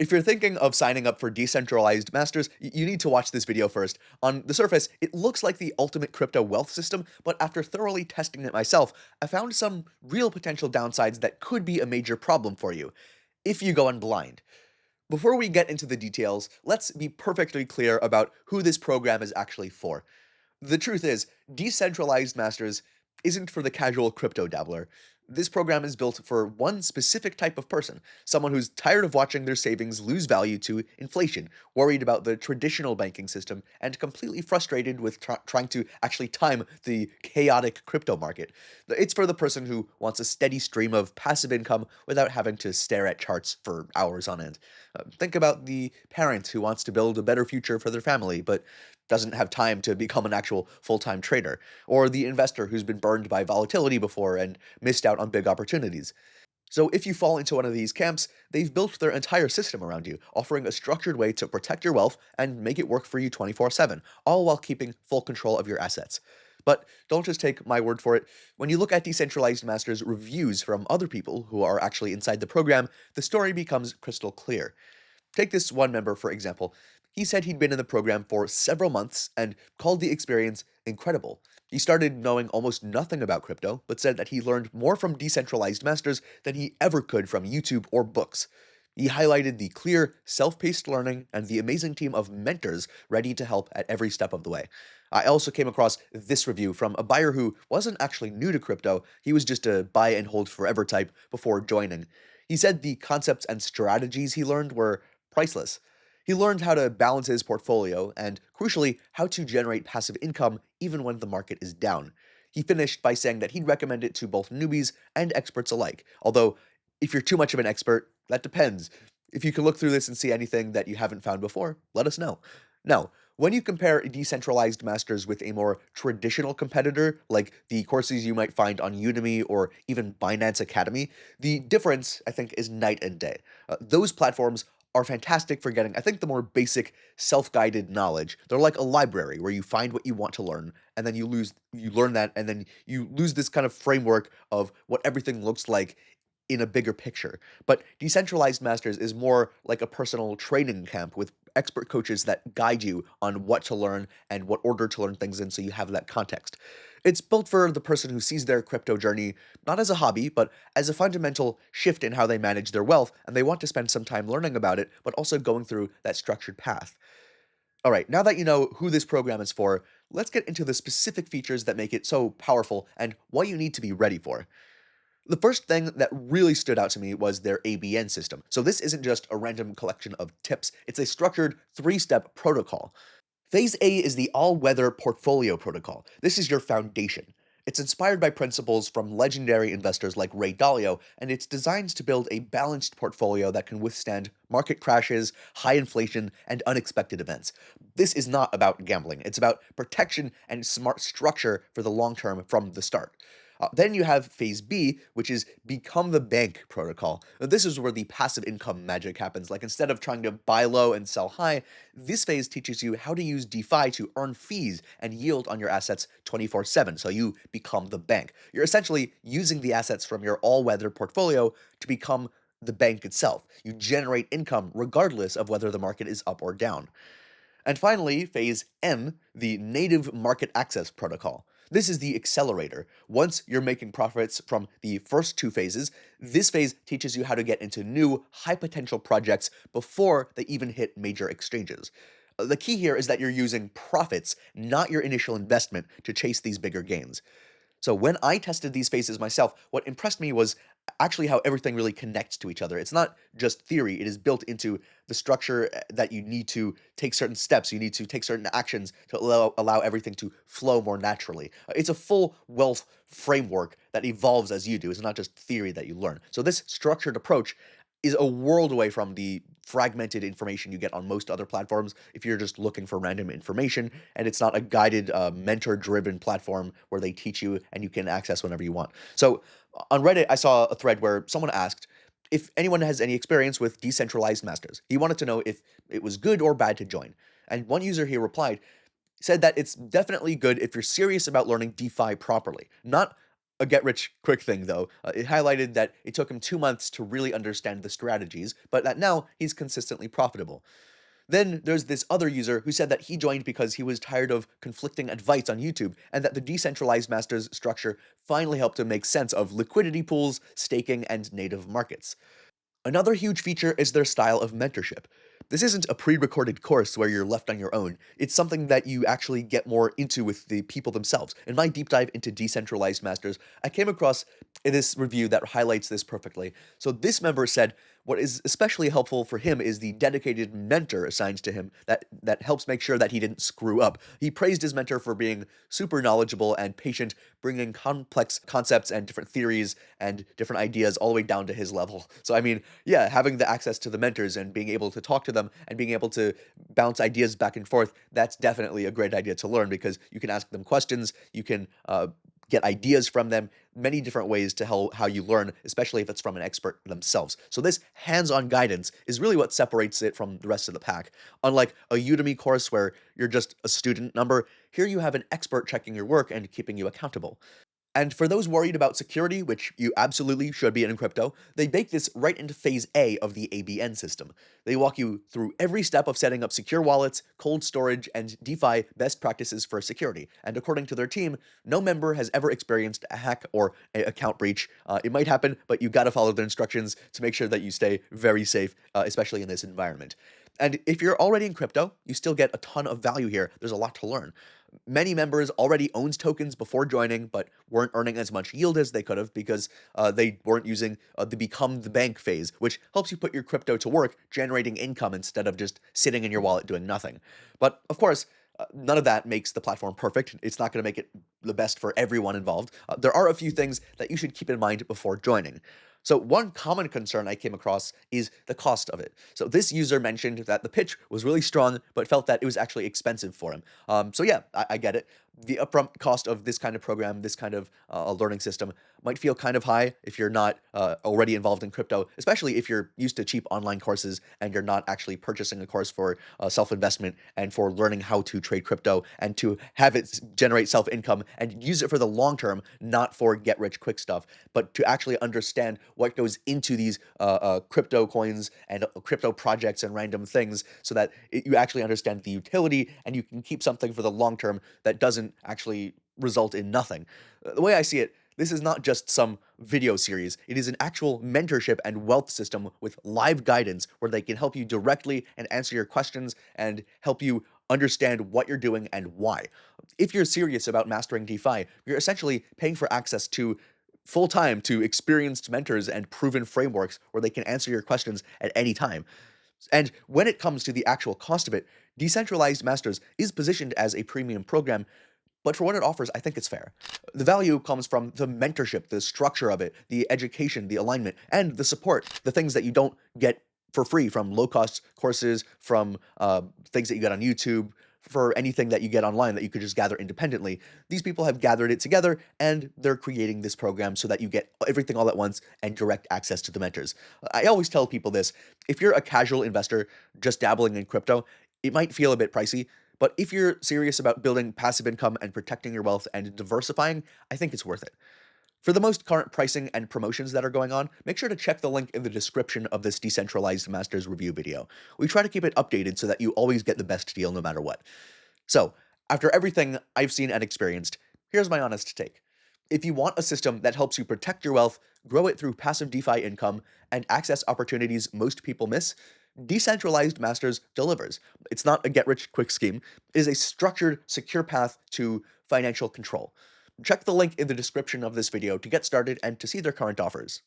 If you're thinking of signing up for Decentralized Masters, you need to watch this video first. On the surface, it looks like the ultimate crypto wealth system, but after thoroughly testing it myself, I found some real potential downsides that could be a major problem for you if you go in blind. Before we get into the details, let's be perfectly clear about who this program is actually for. The truth is, Decentralized Masters isn't for the casual crypto dabbler. This program is built for one specific type of person, someone who's tired of watching their savings lose value to inflation, worried about the traditional banking system, and completely frustrated with trying to actually time the chaotic crypto market. It's for the person who wants a steady stream of passive income without having to stare at charts for hours on end. Think about the parent who wants to build a better future for their family, but doesn't have time to become an actual full-time trader, or the investor who's been burned by volatility before and missed out on big opportunities. So if you fall into one of these camps, they've built their entire system around you, offering a structured way to protect your wealth and make it work for you 24/7, all while keeping full control of your assets. But don't just take my word for it. When you look at Decentralized Masters reviews from other people who are actually inside the program, the story becomes crystal clear. Take this one member, for example. He said he'd been in the program for several months and called the experience incredible. He started knowing almost nothing about crypto, but said that he learned more from Decentralized Masters than he ever could from YouTube or books. He highlighted the clear, self-paced learning and the amazing team of mentors ready to help at every step of the way. I also came across this review from a buyer who wasn't actually new to crypto, he was just a buy and hold forever type before joining. He said the concepts and strategies he learned were priceless. He learned how to balance his portfolio and, crucially, how to generate passive income even when the market is down. He finished by saying that he'd recommend it to both newbies and experts alike, although if you're too much of an expert, that depends. If you can look through this and see anything that you haven't found before, let us know. Now, when you compare Decentralized Masters with a more traditional competitor, like the courses you might find on Udemy or even Binance Academy, the difference, I think, is night and day. Those platforms are fantastic for getting, I think, the more basic self-guided knowledge. They're like a library where you find what you want to learn, and then you learn that, and then you lose this kind of framework of what everything looks like in a bigger picture. But Decentralized Masters is more like a personal training camp with expert coaches that guide you on what to learn and what order to learn things in so you have that context. It's built for the person who sees their crypto journey not as a hobby, but as a fundamental shift in how they manage their wealth, and they want to spend some time learning about it, but also going through that structured path. All right, now that you know who this program is for, let's get into the specific features that make it so powerful and what you need to be ready for. The first thing that really stood out to me was their ABN system. So this isn't just a random collection of tips, it's a structured three-step protocol. Phase A is the all-weather portfolio protocol. This is your foundation. It's inspired by principles from legendary investors like Ray Dalio, and it's designed to build a balanced portfolio that can withstand market crashes, high inflation, and unexpected events. This is not about gambling. It's about protection and smart structure for the long term from the start. Then you have phase B, which is become the bank protocol. Now, this is where the passive income magic happens. Like instead of trying to buy low and sell high, this phase teaches you how to use DeFi to earn fees and yield on your assets 24/7. So you become the bank. You're essentially using the assets from your all-weather portfolio to become the bank itself. You generate income regardless of whether the market is up or down. And finally, phase M, the native market access protocol. This is the accelerator. Once you're making profits from the first two phases, this phase teaches you how to get into new, high potential projects before they even hit major exchanges. The key here is that you're using profits, not your initial investment, to chase these bigger gains. So when I tested these phases myself, what impressed me was actually how everything really connects to each other. It's not just theory, it is built into the structure that you need to take certain steps, you need to take certain actions to allow everything to flow more naturally. It's a full wealth framework that evolves as you do. It's not just theory that you learn. So this structured approach is a world away from the fragmented information you get on most other platforms if you're just looking for random information, and it's not a guided, mentor-driven platform where they teach you and you can access whenever you want. So on Reddit, I saw a thread where someone asked if anyone has any experience with decentralized masters. He wanted to know if it was good or bad to join. And one user here replied, said that it's definitely good if you're serious about learning DeFi properly, not a get-rich-quick thing, though. It highlighted that it took him 2 months to really understand the strategies, but that now he's consistently profitable. Then there's this other user who said that he joined because he was tired of conflicting advice on YouTube, and that the decentralized masters structure finally helped him make sense of liquidity pools, staking, and native markets. Another huge feature is their style of mentorship. This isn't a pre-recorded course where you're left on your own. It's something that you actually get more into with the people themselves. In my deep dive into decentralized masters, I came across this review that highlights this perfectly. So this member said what is especially helpful for him is the dedicated mentor assigned to him that helps make sure that he didn't screw up. He praised his mentor for being super knowledgeable and patient, bringing complex concepts and different theories and different ideas all the way down to his level. So I mean, yeah, having the access to the mentors and being able to talk to them and being able to bounce ideas back and forth, that's definitely a great idea to learn because you can ask them questions, you can get ideas from them, many different ways to how you learn, especially if it's from an expert themselves. So this hands-on guidance is really what separates it from the rest of the pack. Unlike a Udemy course where you're just a student number, here you have an expert checking your work and keeping you accountable. And for those worried about security, which you absolutely should be in crypto, they bake this right into phase A of the ABN system. They walk you through every step of setting up secure wallets, cold storage, and DeFi best practices for security. And according to their team, no member has ever experienced a hack or an account breach. It might happen, but you gotta follow the instructions to make sure that you stay very safe, especially in this environment. And if you're already in crypto, you still get a ton of value here. There's a lot to learn. Many members already owned tokens before joining, but weren't earning as much yield as they could have because they weren't using the become the bank phase, which helps you put your crypto to work, generating income instead of just sitting in your wallet doing nothing. But of course, none of that makes the platform perfect. It's not going to make it the best for everyone involved. There are a few things that you should keep in mind before joining. So one common concern I came across is the cost of it. So this user mentioned that the pitch was really strong, but felt that it was actually expensive for him. So yeah, I get it. The upfront cost of this kind of program, this kind of learning system might feel kind of high if you're not already involved in crypto, especially if you're used to cheap online courses and you're not actually purchasing a course for self-investment and for learning how to trade crypto and to have it generate self-income and use it for the long term, not for get-rich-quick stuff, but to actually understand what goes into these crypto coins and crypto projects and random things so that you actually understand the utility and you can keep something for the long term that doesn't actually result in nothing. The way I see it, this is not just some video series. It is an actual mentorship and wealth system with live guidance where they can help you directly and answer your questions and help you understand what you're doing and why. If you're serious about mastering DeFi, you're essentially paying for access to full time to experienced mentors and proven frameworks where they can answer your questions at any time. And when it comes to the actual cost of it, Decentralized Masters is positioned as a premium program, but for what it offers, I think it's fair. The value comes from the mentorship, the structure of it, the education, the alignment, and the support, the things that you don't get for free from low-cost courses, from things that you get on YouTube, for anything that you get online that you could just gather independently. These people have gathered it together, and they're creating this program so that you get everything all at once and direct access to the mentors. I always tell people this: if you're a casual investor just dabbling in crypto, it might feel a bit pricey, but if you're serious about building passive income and protecting your wealth and diversifying, I think it's worth it. For the most current pricing and promotions that are going on, make sure to check the link in the description of this Decentralized Masters review video. We try to keep it updated so that you always get the best deal no matter what. So, after everything I've seen and experienced, here's my honest take. If you want a system that helps you protect your wealth, grow it through passive DeFi income, and access opportunities most people miss, Decentralized Masters delivers. It's not a get-rich-quick scheme. It is a structured, secure path to financial control. Check the link in the description of this video to get started and to see their current offers.